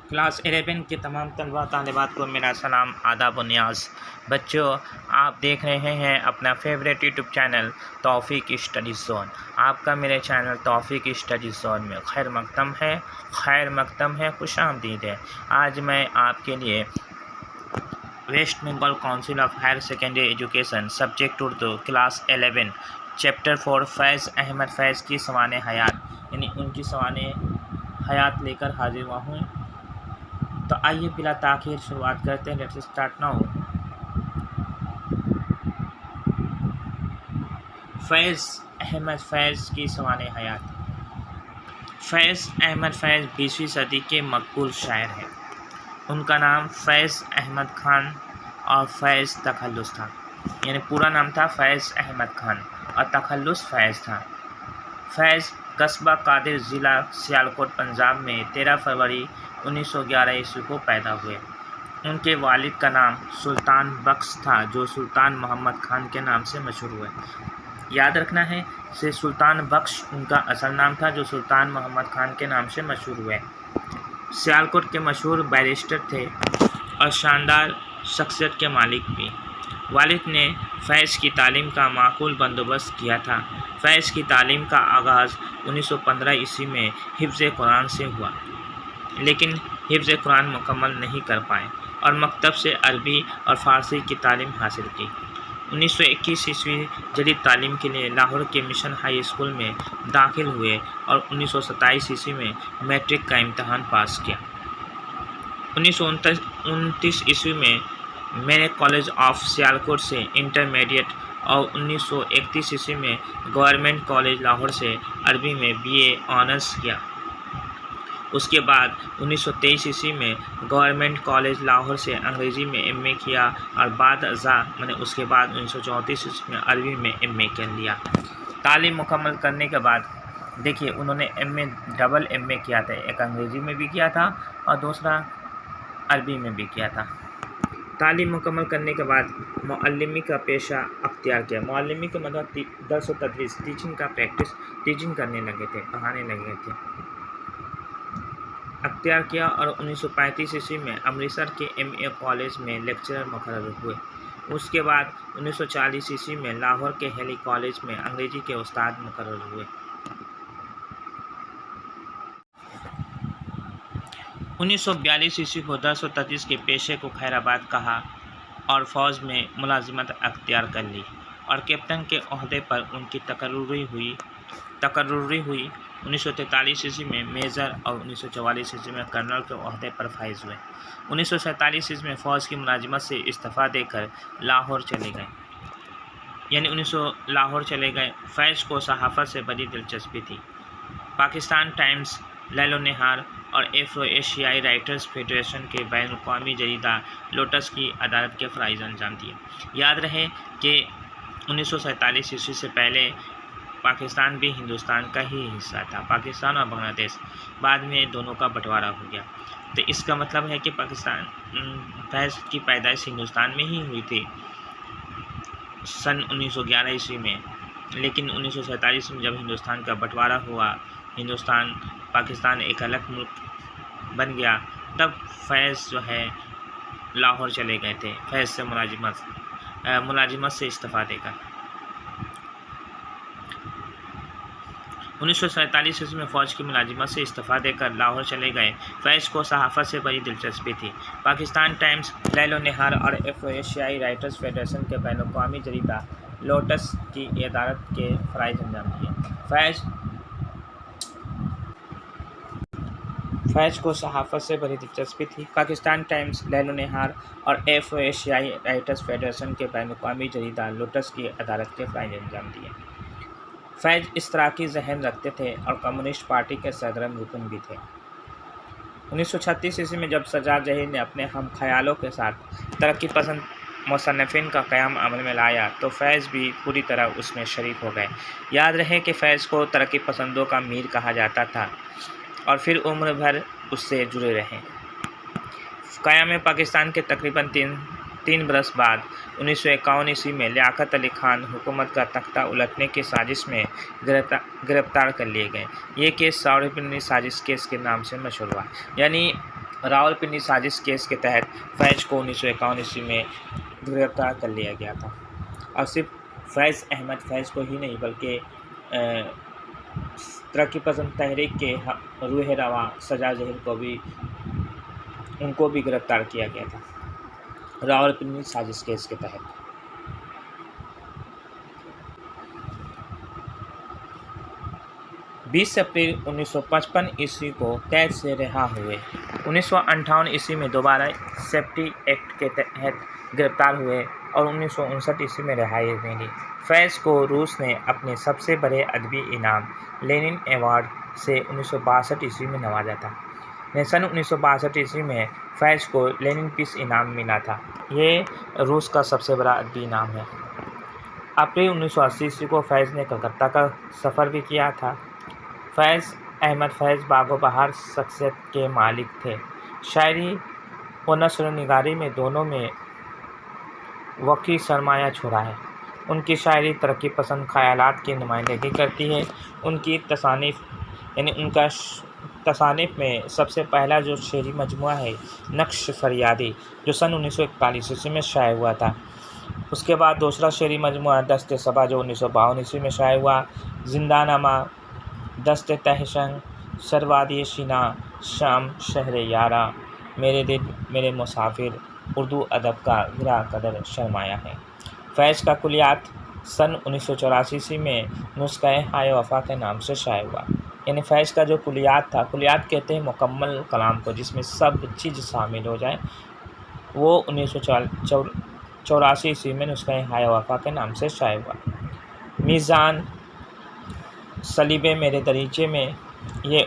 Class 11 کے تمام طلباء طالبات کو میرا سلام، آداب و نیاز۔ بچوں، آپ دیکھ رہے ہیں اپنا فیوریٹ یوٹیوب چینل توفیق اسٹڈی زون۔ آپ کا میرے چینل توفیق اسٹڈی زون میں خیر مقدم ہے، خوش آمدید ہے۔ آج میں آپ کے لیے west Bengal council of higher secondary education subject Urdu class 11 chapter 4 Faiz Ahmad Faiz کی سوانح حیات یعنی ان کی سوانح حیات لے کر حاضر ہوا ہوں۔ تو آئیے بلا تاخیر شروعات کرتے ہیں۔ Let's start now. Faiz Ahmad Faiz کی سوانح حیات۔ فیض احمد فیض 20ویں صدی کے مقبول شاعر ہیں۔ ان کا نام فیض احمد خان اور فیض تخلص تھا، یعنی پورا نام تھا فیض احمد خان اور تخلص فیض تھا۔ فیض قصبہ قادر ضلع سیالکوٹ پنجاب میں 13 فروری 1911 عیسوی کو پیدا ہوئے۔ ان کے والد کا نام سلطان بخش تھا، جو سلطان محمد خان کے نام سے مشہور ہوئے۔ یاد رکھنا ہے کہ سلطان بخش ان کا اصل نام تھا، جو سلطان محمد خان کے نام سے مشہور ہوئے۔ سیالکوٹ کے مشہور بیرسٹر تھے اور شاندار شخصیت کے مالک بھی۔ والد نے فیض کی تعلیم کا معقول بندوبست کیا تھا۔ فیض کی تعلیم کا آغاز 1915 عیسوی میں حفظ قرآن سے ہوا، لیکن حفظ قرآن مکمل نہیں کر پائے اور مکتب سے عربی اور فارسی کی تعلیم حاصل کی۔ 1921 عیسوی جدید تعلیم کے لیے لاہور کے مشن ہائی اسکول میں داخل ہوئے اور 1927 عیسوی میں میٹرک کا امتحان پاس کیا۔ 1929 عیسوی میں میرے کالج آف سیالکوٹ سے انٹرمیڈیٹ اور 1931 عیسوی میں گورنمنٹ کالج لاہور سے عربی میں BA آنرس کیا۔ اس کے بعد 1923 عیسوی میں گورنمنٹ کالج لاہور سے انگریزی میں MA کیا اور بعد ازاں اس کے بعد 1934 عیسوی میں عربی میں MA کر لیا۔ تعلیم مکمل کرنے کے بعد دیکھیے انہوں نے ڈبل MA کیا تھا، ایک انگریزی میں بھی کیا تھا اور دوسرا عربی میں بھی کیا تھا۔ تعلیم مکمل کرنے کے بعد معلمی کا پیشہ اختیار کیا۔ معلمی کا مطلب درس و تدریس، ٹیچنگ کرنے لگے تھے، پڑھانے لگے تھے، اختیار کیا اور 1935 عیسوی میں امرتسر کے MA کالج میں لیکچرر مقرر ہوئے۔ اس کے بعد 1940 عیسوی میں لاہور کے ہیلی کالج میں انگریزی کے استاد مقرر ہوئے۔ 1942 عیسوی کو درس و تدریس کے پیشے کو خیر آباد کہا اور فوج میں ملازمت اختیار کر لی اور کیپٹن کے عہدے پر ان کی تقرری ہوئی۔ 1943 عیسوی میں میجر اور 1944 عیسوی میں کرنل کے عہدے پر فائز ہوئے۔ 1947 عیسوی میں فوج کی ملازمت سے استعفیٰ دے کر لاہور چلے گئے۔ فیض کو صحافت سے بڑی دلچسپی تھی۔ پاکستان ٹائمز، لیل و نہار اور ایفرو ایشیائی رائٹرز فیڈریشن کے بین الاقوامی جریدہ لوٹس کی عدالت کے فرائض انجام دیے۔ یاد رہے کہ 1947 عیسوی سے پہلے پاکستان بھی ہندوستان کا ہی حصہ تھا، پاکستان اور بنگلہ دیش، بعد میں دونوں کا بٹوارا ہو گیا۔ تو اس کا مطلب ہے کہ فیض کی پیدائش ہندوستان میں ہی ہوئی تھی سن 1911 عیسوی میں، لیکن 1947 میں جب ہندوستان کا بٹوارا ہوا، پاکستان ایک الگ ملک بن گیا، تب فیض لاہور چلے گئے تھے، فیض سے ملازمت سے استعفیٰ دے کر۔ 1947 عیسوی میں فوج کی ملازمت سے استعفیٰ دے کر لاہور چلے گئے۔ فیض کو صحافت سے بڑی دلچسپی تھی۔ پاکستان ٹائمز، لیل و نہار اور ایفرو ایشیائی رائٹرز فیڈریشن کے بین الاقوامی جریدہ لوٹس کی عدالت کے فرائض انجام دیے۔ فیض کو صحافت سے بڑی دلچسپی تھی۔ پاکستان ٹائمز، لیل و نہار اور ایفرو ایشیائی رائٹرز فیڈریشن کے بین الاقوامی جریدہ لوٹس کی عدالت کے فرائض انجام دیے۔ فیض اشتراکی ذہن رکھتے تھے اور کمیونسٹ پارٹی کے سرگرم رکن بھی تھے۔ 1936 عیسوی میں جب سجاد ظہیر نے اپنے ہم خیالوں کے ساتھ ترقی پسند مصنفین کا قیام عمل میں لایا تو فیض بھی پوری طرح اس میں شریک ہو گئے۔ یاد رہے کہ فیض کو ترقی پسندوں کا میر کہا جاتا تھا اور پھر عمر بھر اس سے جڑے رہے۔ قیام پاکستان کے تقریباً تین برس بعد 1951 عیسوی میں لیاقت علی خان حکومت کا تختہ الٹنے کی سازش میں گرفتار کر لیے گئے۔ یہ کیس راولپنڈی سازش کیس کے نام سے مشہور ہوا۔ یعنی راولپنڈی سازش کیس کے تحت فیض کو 1951 میں گرفتار کر لیا گیا تھا، اور صرف فیض احمد فیض کو ہی نہیں بلکہ ترقی پسند تحریک کے روح رواں سجاد ظہیر کو بھی گرفتار کیا گیا تھا راولپنڈی سازش کیس کے تحت۔ 20 اپریل 1955 عیسوی کو قید سے رہا ہوئے، 1958 عیسوی میں دوبارہ سیفٹی ایکٹ کے تحت گرفتار ہوئے اور 1959 عیسوی میں رہائی ملی۔ فیض کو روس نے اپنے سب سے بڑے ادبی انعام لینن ایوارڈ سے 1962 عیسوی میں نوازا تھا۔ سن 1962 عیسوی میں فیض کو لینن پیس انعام ملا تھا۔ یہ روس کا سب سے بڑا ادبی انعام ہے۔ اپریل 1980 عیسوی کو فیض نے کلکتہ کا سفر بھی کیا تھا۔ فیض احمد فیض باغ و بہار شخصیت کے مالک تھے۔ شاعری و نثر و نگاری میں دونوں میں وسیع سرمایہ چھوڑا ہے۔ ان کی شاعری ترقی پسند خیالات کی نمائندگی کرتی ہے۔ ان کی تصانیف میں سب سے پہلا جو شعری مجموعہ ہے نقش فریادی، جو سن 1941 عیسوی میں شائع ہوا تھا۔ اس کے بعد دوسرا شعری مجموعہ دست صبا جو 1952 عیسوی میں شائع ہوا، زندہ نامہ، دست تہشنگ، سروادی شینا، شام شہر یاراں، میرے دل میرے مسافر، اردو ادب کا گرا قدر سرمایہ ہے۔ فیض کا کلیات سن 1984 عیسوی میں نسخہ ہائے وفا کے نام سے شائع ہوا۔ یعنی فیض کا جو کلیات تھا، کلیات کہتے ہیں مکمل کلام کو جس میں سب چیز شامل ہو جائے، وہ 1984 عیسوی میں نسخہ ہائے وفا کے نام سے شائع ہوا۔ میزان، صلیب میرے دریچے میں، یہ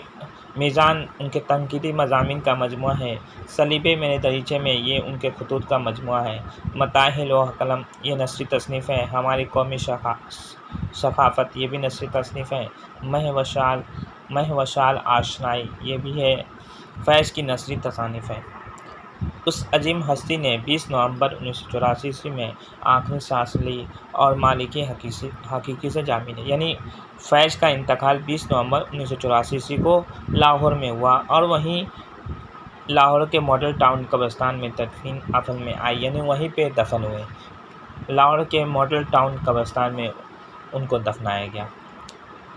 میزان ان کے تنقیدی مضامین کا مجموعہ ہے۔ صلیب میرے دریچے میں یہ ان کے خطوط کا مجموعہ ہے۔ متاع لوح قلم یہ نثری تصنیف ہے۔ ہماری قومی ثقافت یہ بھی نثری تصنیف ہے۔ مہ و شال آشنائی یہ بھی ہے فیض کی نثری تصانیف ہے۔ اس عظیم ہستی نے 20 نومبر 1984 عیسوی میں آخری سانس لی اور مالک حقیقی سے جا ملی۔ یعنی فیض کا انتقال 20 نومبر 1984 عیسوی کو لاہور میں ہوا اور وہیں لاہور کے ماڈل ٹاؤن قبرستان میں تدفین عمل میں آئی، یعنی وہیں پہ دفن ہوئے۔ لاہور کے ماڈل ٹاؤن قبرستان میں ان کو دفنایا گیا۔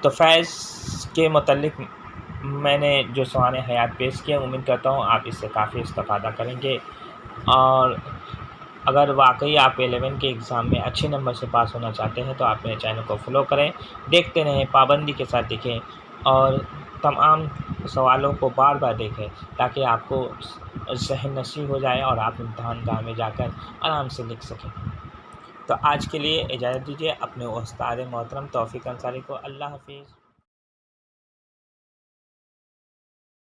تو فیض کے متعلق میں نے جو سوانح حیات پیش کیا، امید کرتا ہوں آپ اس سے کافی استفادہ کریں گے، اور اگر واقعی آپ 11 کے ایگزام میں اچھے نمبر سے پاس ہونا چاہتے ہیں تو آپ میرے چینل کو فالو کریں، دیکھتے رہیں، پابندی کے ساتھ دیکھیں اور تمام سوالوں کو بار بار دیکھیں تاکہ آپ کو ذہن نشین ہو جائے اور آپ امتحان گاہ میں جا کر آرام سے لکھ سکیں۔ تو آج کے لیے اجازت دیجیے اپنے استاد محترم توفیق انصاری کو۔ اللہ حافظ۔